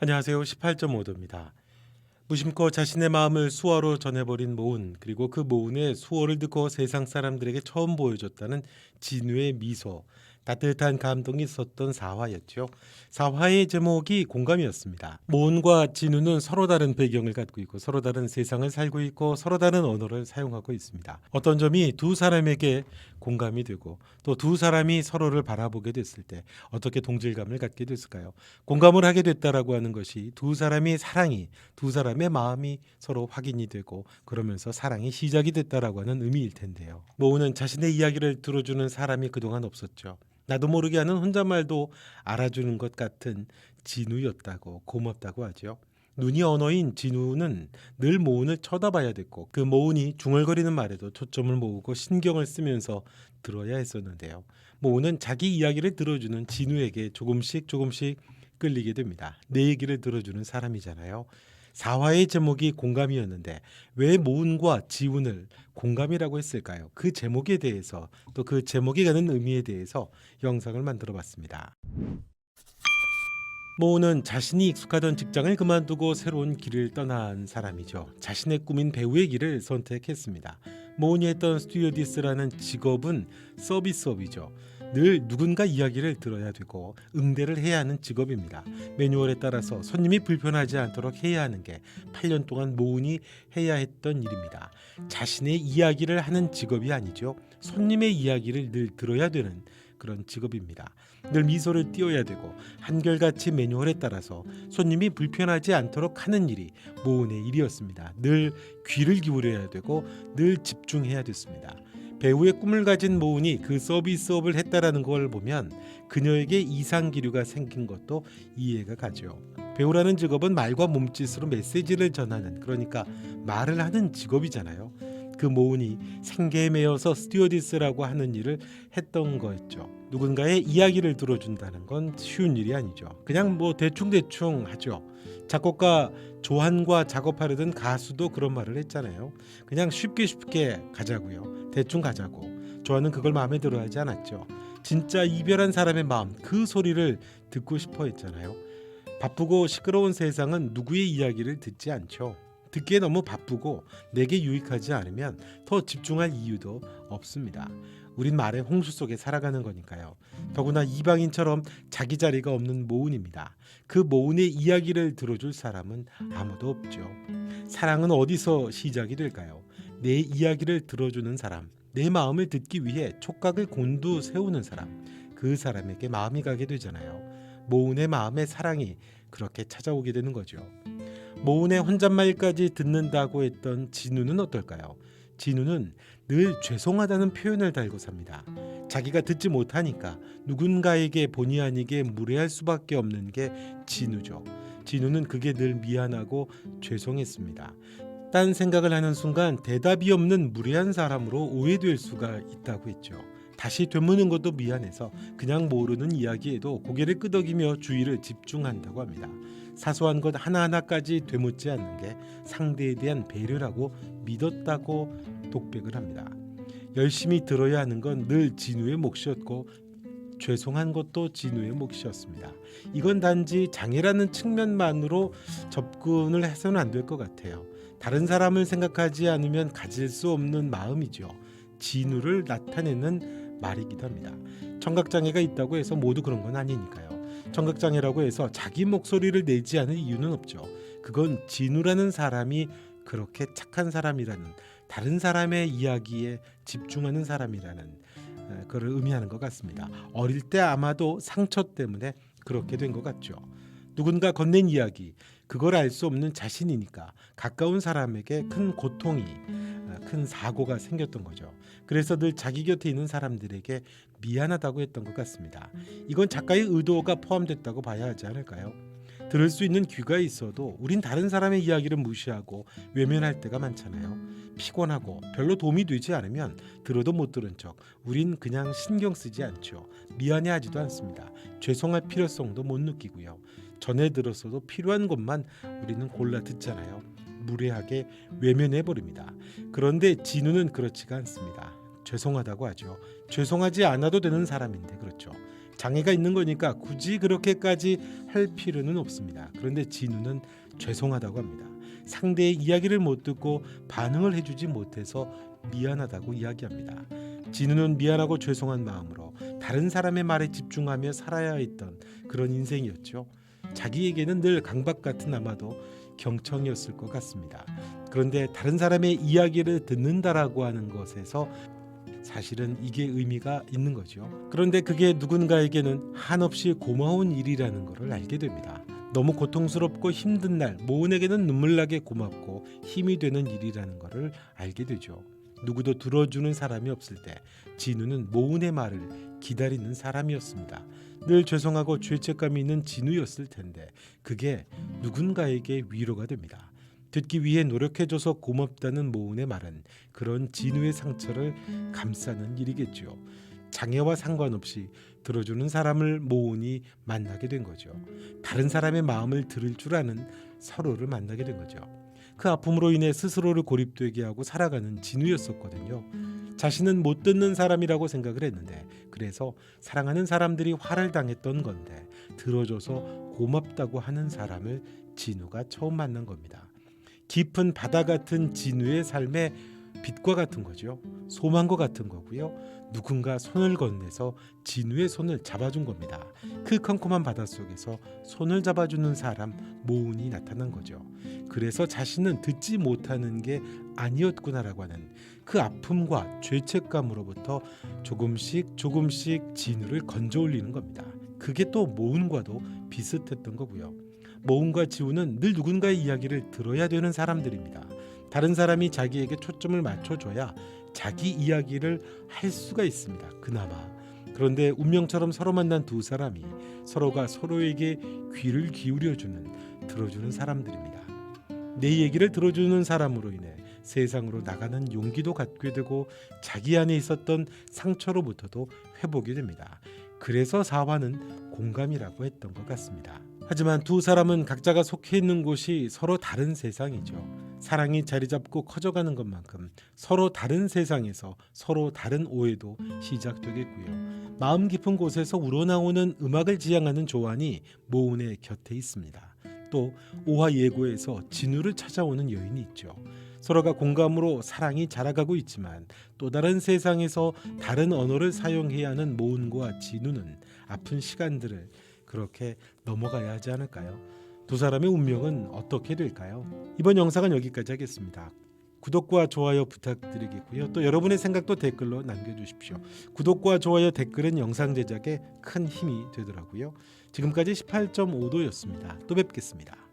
안녕하세요. 18.5도입니다. 무심코 자신의 마음을 수어로 전해버린 모은, 그리고 그 모은의 수어를 듣고 세상 사람들에게 처음 보여줬다는 진우의 미소, 따뜻한 감동이 있었던 사화였죠. 사화의 제목이 공감이었습니다. 모은과 진우는 서로 다른 배경을 갖고 있고 서로 다른 세상을 살고 있고 서로 다른 언어를 사용하고 있습니다. 어떤 점이 두 사람에게 공감이 되고 또 두 사람이 서로를 바라보게 됐을 때 어떻게 동질감을 갖게 됐을까요? 공감을 하게 됐다라고 하는 것이 두 사람의 사랑이, 두 사람의 마음이 서로 확인이 되고 그러면서 사랑이 시작이 됐다라고 하는 의미일 텐데요. 모우는 자신의 이야기를 들어주는 사람이 그동안 없었죠. 나도 모르게 하는 혼잣말도 알아주는 것 같은 진우였다고, 고맙다고 하죠. 눈이 언어인 진우는 늘 모운을 쳐다봐야 됐고 그 모운이 중얼거리는 말에도 초점을 모으고 신경을 쓰면서 들어야 했었는데요. 모운은 자기 이야기를 들어주는 진우에게 조금씩 끌리게 됩니다. 내 얘기를 들어주는 사람이잖아요. 사화의 제목이 공감이었는데 왜 모운과 지운을 공감이라고 했을까요? 그 제목에 대해서 또 그 제목이 가는 의미에 대해서 영상을 만들어 봤습니다. 모운은 자신이 익숙하던 직장을 그만두고 새로운 길을 떠난 사람이죠. 자신의 꿈인 배우의 길을 선택했습니다. 모운이 했던 스튜어디스라는 직업은 서비스업이죠. 늘 누군가 이야기를 들어야 되고 응대를 해야 하는 직업입니다. 매뉴얼에 따라서 손님이 불편하지 않도록 해야 하는 게 8년 동안 모운이 해야 했던 일입니다. 자신의 이야기를 하는 직업이 아니죠. 손님의 이야기를 늘 들어야 되는 그런 직업입니다. 늘 미소를 띄어야 되고 한결같이 매뉴얼에 따라서 손님이 불편하지 않도록 하는 일이 모운의 일이었습니다. 늘 귀를 기울여야 되고 늘 집중해야 됐습니다. 배우의 꿈을 가진 모운이 그 서비스업을 했다라는 걸 보면 그녀에게 이상 기류가 생긴 것도 이해가 가죠. 배우라는 직업은 말과 몸짓으로 메시지를 전하는, 그러니까 말을 하는 직업이잖아요. 그 모운이 생계에 매여서 스튜어디스라고 하는 일을 했던 거였죠. 누군가의 이야기를 들어준다는 건 쉬운 일이 아니죠. 그냥 뭐 대충 하죠. 작곡가 조한과 작업하려던 가수도 그런 말을 했잖아요. 그냥 쉽게 가자고요. 대충 가자고. 조한은 그걸 마음에 들어 하지 않았죠. 진짜 이별한 사람의 마음, 그 소리를 듣고 싶어 했잖아요. 바쁘고 시끄러운 세상은 누구의 이야기를 듣지 않죠. 듣기에 너무 바쁘고 내게 유익하지 않으면 더 집중할 이유도 없습니다. 우린 말의 홍수 속에 살아가는 거니까요. 더구나 이방인처럼 자기 자리가 없는 모운입니다. 그 모운의 이야기를 들어줄 사람은 아무도 없죠. 사랑은 어디서 시작이 될까요? 내 이야기를 들어주는 사람, 내 마음을 듣기 위해 촉각을 곤두세우는 사람, 그 사람에게 마음이 가게 되잖아요. 모운의 마음에 사랑이 그렇게 찾아오게 되는 거죠. 모운의 혼잣말까지 듣는다고 했던 진우는 어떨까요? 진우는 늘 죄송하다는 표현을 달고 삽니다. 자기가 듣지 못하니까 누군가에게 본의 아니게 무례할 수밖에 없는 게 진우죠. 진우는 그게 늘 미안하고 죄송했습니다. 딴 생각을 하는 순간 대답이 없는 무례한 사람으로 오해될 수가 있다고 했죠. 다시 되묻는 것도 미안해서 그냥 모르는 이야기에도 고개를 끄덕이며 주의를 집중한다고 합니다. 사소한 것 하나하나까지 되묻지 않는 게 상대에 대한 배려라고 믿었다고 독백을 합니다. 열심히 들어야 하는 건 늘 진우의 몫이었고 죄송한 것도 진우의 몫이었습니다. 이건 단지 장애라는 측면만으로 접근을 해서는 안 될 것 같아요. 다른 사람을 생각하지 않으면 가질 수 없는 마음이죠. 진우를 나타내는 말이기도 합니다. 청각장애가 있다고 해서 모두 그런 건 아니니까요. 청각장애라고 해서 자기 목소리를 내지 않을 이유는 없죠. 그건 진우라는 사람이 그렇게 착한 사람이라는, 다른 사람의 이야기에 집중하는 사람이라는 그걸 의미하는 것 같습니다. 어릴 때 아마도 상처 때문에 그렇게 된 것 같죠. 누군가 건넨 이야기, 그걸 알 수 없는 자신이니까 가까운 사람에게 큰 고통이, 큰 사고가 생겼던 거죠. 그래서 늘 자기 곁에 있는 사람들에게 미안하다고 했던 것 같습니다. 이건 작가의 의도가 포함됐다고 봐야 하지 않을까요? 들을 수 있는 귀가 있어도 우린 다른 사람의 이야기를 무시하고 외면할 때가 많잖아요. 피곤하고 별로 도움이 되지 않으면 들어도 못 들은 척 우린 그냥 신경 쓰지 않죠. 미안해하지도 않습니다. 죄송할 필요성도 못 느끼고요. 전에 들었어도 필요한 것만 우리는 골라 듣잖아요. 무례하게 외면해 버립니다. 그런데 진우는 그렇지가 않습니다. 죄송하다고 하죠. 죄송하지 않아도 되는 사람인데, 그렇죠. 장애가 있는 거니까 굳이 그렇게까지 할 필요는 없습니다. 그런데 진우는 죄송하다고 합니다. 상대의 이야기를 못 듣고 반응을 해주지 못해서 미안하다고 이야기합니다. 진우는 미안하고 죄송한 마음으로 다른 사람의 말에 집중하며 살아야 했던 그런 인생이었죠. 자기에게는 늘 강박 같은 아마도 경청이었을 것 같습니다. 그런데 다른 사람의 이야기를 듣는다라고 하는 것에서 사실은 이게 의미가 있는 거죠. 그런데 그게 누군가에게는 한없이 고마운 일이라는 것을 알게 됩니다. 너무 고통스럽고 힘든 날 모은에게는 눈물나게 고맙고 힘이 되는 일이라는 것을 알게 되죠. 누구도 들어주는 사람이 없을 때 진우는 모은의 말을 기다리는 사람이었습니다. 늘 죄송하고 죄책감이 있는 진우였을 텐데 그게 누군가에게 위로가 됩니다. 듣기 위해 노력해줘서 고맙다는 모은의 말은 그런 진우의 상처를 감싸는 일이겠죠. 장애와 상관없이 들어주는 사람을 모은이 만나게 된 거죠. 다른 사람의 마음을 들을 줄 아는 서로를 만나게 된 거죠. 그 아픔으로 인해 스스로를 고립되게 하고 살아가는 진우였었거든요. 자신은 못 듣는 사람이라고 생각을 했는데 그래서 사랑하는 사람들이 화를 당했던 건데 들어줘서 고맙다고 하는 사람을 진우가 처음 만난 겁니다. 깊은 바다 같은 진우의 삶에 빛과 같은 거죠. 소망과 같은 거고요. 누군가 손을 건네서 진우의 손을 잡아준 겁니다. 그 컴컴한 바닷속에서 손을 잡아주는 사람 모은이 나타난 거죠. 그래서 자신은 듣지 못하는 게 아니었구나라고 하는 그 아픔과 죄책감으로부터 조금씩 진우를 건져 올리는 겁니다. 그게 또 모은과도 비슷했던 거고요. 모은과 지우는 늘 누군가의 이야기를 들어야 되는 사람들입니다. 다른 사람이 자기에게 초점을 맞춰줘야 자기 이야기를 할 수가 있습니다. 그나마. 그런데 운명처럼 서로 만난 두 사람이 서로가 서로에게 귀를 기울여주는 들어주는 사람들입니다. 내 얘기를 들어주는 사람으로 인해 세상으로 나가는 용기도 갖게 되고 자기 안에 있었던 상처로부터도 회복이 됩니다. 그래서 사화는 공감이라고 했던 것 같습니다. 하지만 두 사람은 각자가 속해 있는 곳이 서로 다른 세상이죠. 사랑이 자리 잡고 커져가는 것만큼 서로 다른 세상에서 서로 다른 오해도 시작되겠고요. 마음 깊은 곳에서 우러나오는 음악을 지향하는 조안이 모은의 곁에 있습니다. 또 오화 예고에서 진우를 찾아오는 여인이 있죠. 서로가 공감으로 사랑이 자라가고 있지만 또 다른 세상에서 다른 언어를 사용해야 하는 모은과 진우는 아픈 시간들을 그렇게 넘어가야 하지 않을까요? 두 사람의 운명은 어떻게 될까요? 이번 영상은 여기까지 하겠습니다. 구독과 좋아요 부탁드리겠고요. 또 여러분의 생각도 댓글로 남겨주십시오. 구독과 좋아요 댓글은 영상 제작에 큰 힘이 되더라고요. 지금까지 18.5도였습니다. 또 뵙겠습니다.